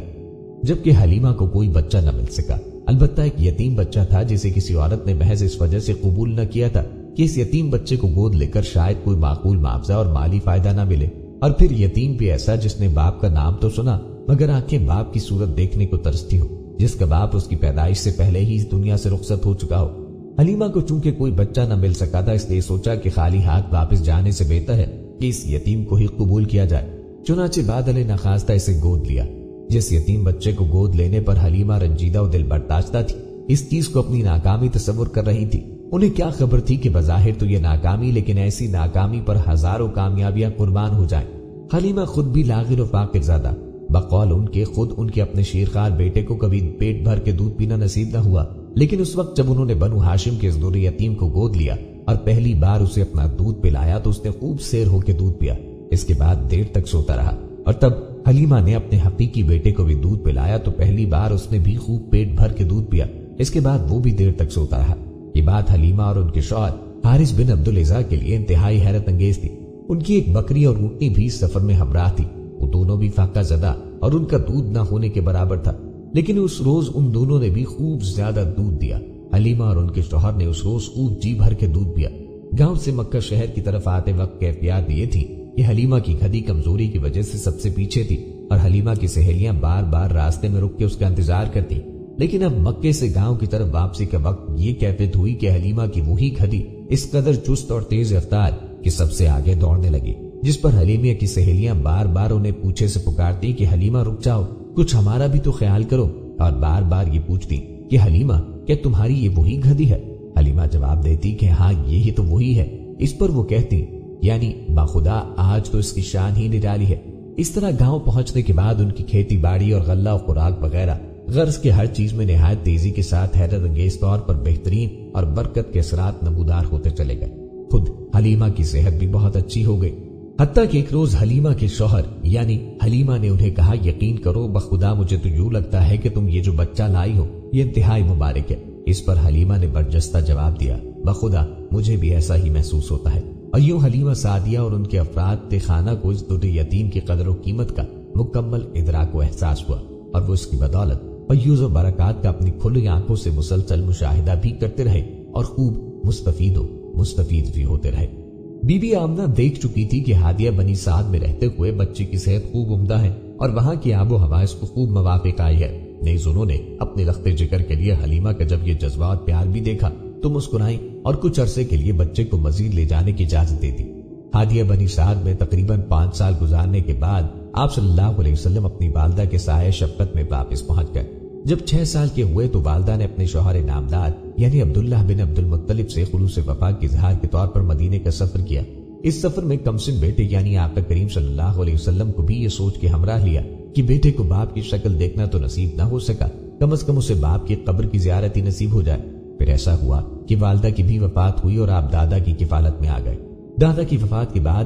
جبکہ حلیمہ کو کوئی بچہ نہ مل سکا۔ البتہ ایک یتیم بچہ تھا جسے کسی عورت نے محض اس وجہ سے قبول نہ کیا تھا کہ اس یتیم بچے کو گود لے کر شاید کوئی معقول معاوضہ اور مالی فائدہ نہ ملے، اور پھر یتیم بھی ایسا جس نے باپ کا نام تو سنا مگر آنکھیں باپ کی صورت دیکھنے کو ترستی ہو، جس کا باپ اس کی پیدائش سے پہلے ہی اس دنیا سے رخصت ہو چکا ہو۔ حلیمہ کو چونکہ کوئی بچہ نہ مل سکا تھا، اس لیے سوچا کہ خالی ہاتھ واپس جانے سے بہتر ہے کہ اس یتیم کو ہی قبول کیا جائے۔ چنانچہ بادل نخواستہ اسے گود لیا۔ جس یتیم بچے کو گود لینے پر حلیمہ رنجیدہ و دل برداشتہ تھی، اس چیز کو اپنی ناکامی تصور کر رہی تھی۔ انہیں کیا خبر تھی کہ بظاہر تو یہ ناکامی، لیکن ایسی ناکامی پر ہزاروں کامیابیاں قربان ہو جائیں۔ حلیمہ خود بھی لاغر و فاقر زادہ، بقول ان کے خود ان کے اپنے شیرخوار بیٹے کو کبھی پیٹ بھر کے دودھ پینا نصیب نہ ہوا، لیکن اس وقت جب انہوں نے بنو ہاشم کے اس دور یتیم کو گود لیا اور پہلی بار اسے اپنا دودھ پلایا تو اس نے خوب سیر ہو کے دودھ پیا۔ اس کے بعد دیر تک سوتا رہا، اور تب حلیمہ نے اپنے حقیقی بیٹے کو بھی دودھ پلایا تو پہلی بار اس نے بھی خوب پیٹ بھر کے دودھ پیا۔ اس کے بعد وہ بھی دیر تک سوتا رہا۔ یہ بات حلیمہ اور ان کے شوہر حارث بن عبدالعزیٰ کے لیے انتہائی حیرت انگیز تھی۔ ان کی ایک بکری اور اونٹنی بھی سفر میں ہمراہ تھی، وہ دونوں بھی فاقہ زدہ اور ان کا دودھ نہ ہونے کے برابر تھا، لیکن اس روز ان دونوں نے بھی خوب زیادہ دودھ دیا۔ حلیمہ اور ان کے شوہر نے اس روز خوب جی بھر کے دودھ پیا۔ گاؤں سے مکہ شہر کی طرف آتے وقت کیفیات یہ تھی کہ حلیمہ کی گدی کمزوری کی وجہ سے سب سے پیچھے تھی اور حلیمہ کی سہیلیاں بار بار راستے میں رک کے اس کا انتظار کرتی، لیکن اب مکے سے گاؤں کی طرف واپسی کا وقت یہ کیفیت ہوئی کہ حلیمہ کی وہی گدی اس قدر چست اور تیز رفتار کہ سب سے آگے دوڑنے لگی، جس پر حلیمہ کی سہیلیاں بار بار انہیں پوچھے سے پکارتی کہ حلیمہ رک جاؤ، کچھ ہمارا بھی تو خیال کرو، اور بار بار یہ پوچھتی کہ حلیمہ کیا تمہاری یہ وہی گدی ہے؟ حلیمہ جواب دیتی کہ ہاں یہی تو وہی ہے۔ اس پر وہ کہتی یعنی باخدا آج تو اس کی شان ہی نرالی ہے۔ اس طرح گاؤں پہنچنے کے بعد ان کی کھیتی باڑی اور غلہ و خوراک وغیرہ غرض کے ہر چیز میں نہایت تیزی کے ساتھ حیرت انگیز طور پر بہترین اور برکت کے اثرات نمودار ہوتے چلے گئے۔ خود حلیمہ کی صحت بھی بہت اچھی ہو گئی۔ حتیٰ کہ ایک روز حلیمہ کے شوہر یعنی حلیمہ نے انہیں کہا یقین کرو بخدا مجھے تو یوں لگتا ہے کہ تم یہ جو بچہ لائی ہو یہ انتہائی مبارک ہے۔ اس پر حلیمہ نے برجستہ جواب دیا بخدا مجھے بھی ایسا ہی محسوس ہوتا ہے۔ اور یوں حلیمہ سعدیہ اور ان کے افراد خانہ کو اس در یتیم کی قدر و قیمت کا مکمل ادراک و احساس ہوا، اور وہ اس کی بدولت فیوز و برکات کا اپنی کھلی آنکھوں سے مسلسل مشاہدہ بھی کرتے رہے اور خوب مستفید بھی ہوتے رہے۔ بی بی آمنہ دیکھ چکی تھی کہ ہادیہ بنی سعد میں رہتے ہوئے بچے کی صحت خوب عمدہ ہے اور وہاں کی آب و ہوا اس کو خوب موافق آئی ہے۔ نیز انہوں نے اپنے رخت جگر کے لیے حلیمہ کا جب یہ جذبہ اور پیار بھی دیکھا تو مسکرائیں اور کچھ عرصے کے لیے بچے کو مزید لے جانے کی اجازت دے دی۔ ہادیہ بنی سعد میں تقریباً 5 سال گزارنے کے بعد آپ صلی اللہ علیہ وسلم اپنی والدہ کے سایہ شفقت میں واپس پہنچ گئے۔ جب 6 سال کے ہوئے تو والدہ نے اپنے شوہر نامدار یعنی عبداللہ بن عبد المطلب سے خلوص وفا کے اظہار کے طور پر مدینے کا سفر کیا۔ اس سفر میں کمسن بیٹے یعنی آقا کریم صلی اللہ علیہ وسلم کو بھی یہ سوچ کے ہمراہ لیا کہ بیٹے کو باپ کی شکل دیکھنا تو نصیب نہ ہو سکا، کم از کم اسے باپ کی قبر کی زیارت ہی نصیب ہو جائے۔ پھر ایسا ہوا کہ والدہ کی بھی وفات ہوئی اور آپ دادا کی کفالت میں آ گئے۔ دادا کی وفات کے بعد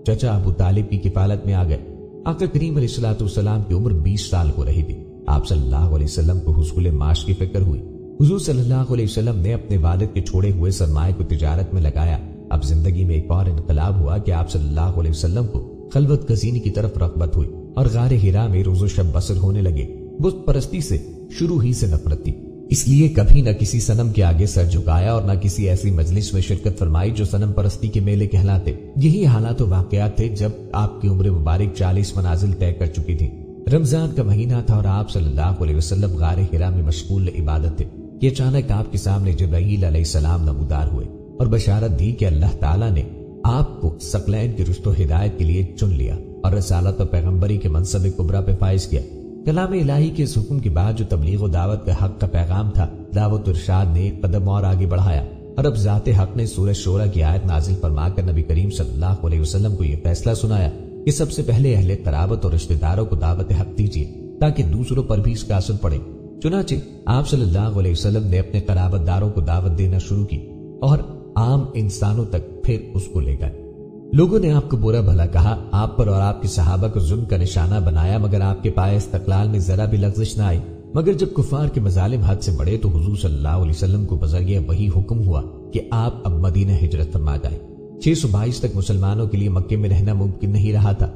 چچا ابو طالب کی کفالت میں آ گئے۔ آقا کریم علیہ الصلوۃ والسلام کی عمر 20 سال ہو رہی تھی۔ آپ صلی اللہ علیہ وسلم کو حصول معاش کی فکر ہوئی۔ حضور صلی اللہ علیہ وسلم نے اپنے والد کے چھوڑے ہوئے سرمایہ کو تجارت میں لگایا۔ اب زندگی میں ایک اور انقلاب ہوا کہ آپ صلی اللہ علیہ وسلم کو خلوت گزینی کی طرف رغبت ہوئی اور غار حرا میں روز و شب بسر ہونے لگے۔ بت پرستی سے شروع ہی سے نفرت تھی، اس لیے کبھی نہ کسی صنم کے آگے سر جھکایا اور نہ کسی ایسی مجلس میں شرکت فرمائی جو صنم پرستی کے میلے کہلاتے۔ یہی حالات و واقعات تھے جب آپ کی عمر مبارک 40 منازل طے کر چکی تھی۔ رمضان کا مہینہ تھا اور آپ صلی اللہ علیہ وسلم غار حرا میں مشغول عبادت تھے کہ اچانک آپ کے سامنے جبرائیل علیہ السلام نمودار ہوئے اور بشارت دی کہ اللہ تعالیٰ نے آپ کو ثقلین کی رشد و ہدایت کے لیے چن لیا اور رسالت و پیغمبری کے منصب کبریٰ پہ فائز کیا۔ کلام الہی کے اس حکم کے بعد جو تبلیغ و دعوت کا حق کا پیغام تھا، دعوت و ارشاد نے ایک قدم اور آگے بڑھایا اور اب ذات حق نے سورہ شورى کی آیت نازل فرما کر نبی کریم صلی اللہ علیہ وسلم کو یہ فیصلہ سنایا کہ سب سے پہلے اہل قرابت اور رشتہ داروں کو دعوت حق دیجیے تاکہ دوسروں پر بھی اس کا اثر پڑے۔ چنانچہ آپ صلی اللہ علیہ وسلم نے اپنے قرابت داروں کو دعوت دینا شروع کی اور عام انسانوں تک پھر اس کو لے گئے۔ لوگوں نے آپ کو برا بھلا کہا، آپ پر اور آپ کے صحابہ کو ظلم کا نشانہ بنایا، مگر آپ کے پائے استقلال میں ذرا بھی لغزش نہ آئی۔ مگر جب کفار کے مظالم حد سے بڑھے تو حضور صلی اللہ علیہ وسلم کو بذریعہ وہی حکم ہوا کہ آپ اب مدینہ ہجرت فرما جائیں۔ 622 تک مسلمانوں کے لیے مکے میں رہنا ممکن نہیں رہا تھا۔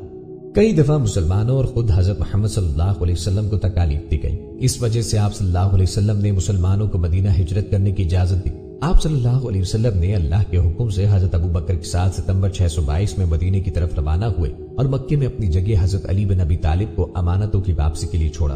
کئی دفعہ مسلمانوں اور خود حضرت محمد صلی اللہ علیہ وسلم کو تکالیف دی گئی۔ اس وجہ سے آپ صلی اللہ علیہ وسلم نے مسلمانوں کو مدینہ ہجرت کرنے کی اجازت دی۔ آپ صلی اللہ علیہ وسلم نے اللہ کے حکم سے حضرت ابو بکر کے ساتھ ستمبر 622 میں مدینے کی طرف روانہ ہوئے اور مکے میں اپنی جگہ حضرت علی بن ابی طالب کو امانتوں کی واپسی کے لیے چھوڑا۔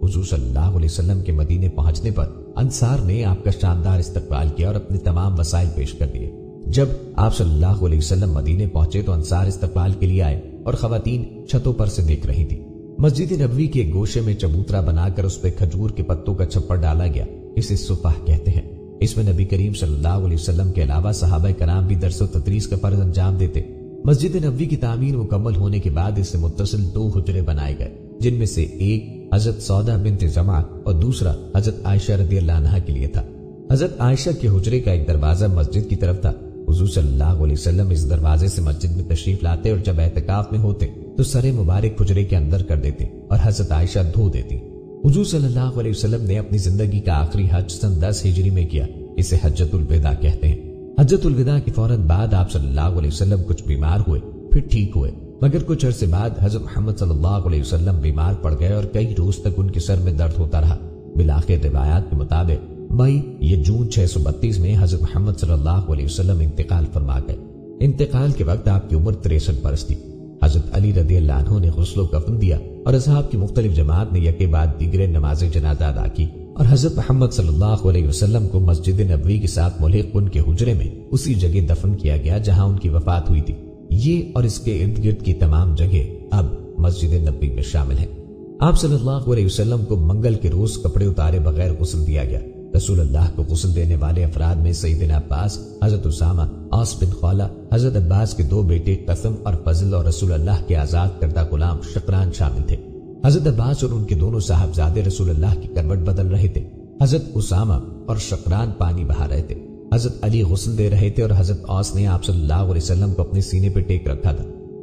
حضور صلی اللہ علیہ وسلم کے مدینے پہنچنے پر انصار نے آپ کا شاندار استقبال کیا اور اپنے تمام وسائل پیش کر دیے۔ جب آپ صلی اللہ علیہ وسلم مدینے پہنچے تو انصار استقبال کے لیے آئے اور خواتین چھتوں پر سے دیکھ رہی تھی۔ مسجد نبوی کے ایک گوشے میں چبوترا بنا کر اس پہ کھجور کے پتوں کا چھپر ڈالا گیا، اسے صفح کہتے ہیں۔ اس میں نبی کریم صلی اللہ علیہ وسلم کے علاوہ صحابہ کرام بھی درس و تدریس کا فرض انجام دیتے۔ مسجد نبوی کی تعمیر مکمل ہونے کے بعد اس سے متصل 2 حجرے بنائے گئے، جن میں سے ایک حضرت سودا بنت زمعہ اور دوسرا حضرت عائشہ رضی اللہ عنہا کے لیے تھا۔ حضرت عائشہ کے حجرے کا ایک دروازہ مسجد کی طرف تھا۔ حضور صلی اللہ علیہ وسلم اس دروازے سے مسجد میں تشریف لاتے اور جب اعتکاف میں ہوتے تو سر مبارک حجرے کے اندر کر دیتے اور حضرت عائشہ دھو دیتی۔ حضور صلی اللہ علیہ وسلم نے اپنی زندگی کا آخری حج سن 10 ہجری میں کیا، اسے حجۃ الوداع کہتے ہیں۔ حجۃ الوداع کے فوراً بعد آپ صلی اللہ علیہ وسلم کچھ بیمار ہوئے، پھر ٹھیک ہوئے، مگر کچھ عرصے بعد حضرت محمد صلی اللہ علیہ وسلم بیمار پڑ گئے اور کئی روز تک ان کے سر میں درد ہوتا رہا۔ بالآخر روایات کے مطابق مئی یا جون 632 میں حضرت محمد صلی اللہ علیہ وسلم انتقال فرما گئے۔ انتقال کے وقت آپ کی عمر 63 برس تھی۔ حضرت علی رضی اللہ عنہ نے غسل و کفن دیا اور اصحاب کی مختلف جماعت نے یکے بعد دیگرے نماز جنازہ ادا کی اور حضرت محمد صلی اللہ علیہ وسلم کو مسجد نبوی کے ساتھ ملحق ان کے حجرے میں اسی جگہ دفن کیا گیا جہاں ان کی وفات ہوئی تھی۔ یہ اور اس کے ارد گرد کی تمام جگہ اب مسجد نبوی میں شامل ہیں۔ آپ صلی اللہ علیہ وسلم کو منگل کے روز کپڑے اتارے بغیر غسل دیا گیا۔ رسول اللہ کو غسل دینے والے افراد میں سیدنا عباس، حضرت اسامہ، عاص بن خولہ، حضرت عباس کے 2 بیٹے قسم اور فضل اور رسول اللہ کے آزاد کردہ غلام شقران شامل تھے۔ حضرت عباس اور ان کے دونوں صاحبزادے رسول اللہ کی کروٹ بدل رہے تھے۔ حضرت اسامہ اور شقران پانی بہا رہے تھے، حضرت علی غسل دے رہے تھے اور حضرت عاص نے آپ صلی اللہ علیہ وسلم کو اپنے سینے پہ ٹیک رکھا تھا۔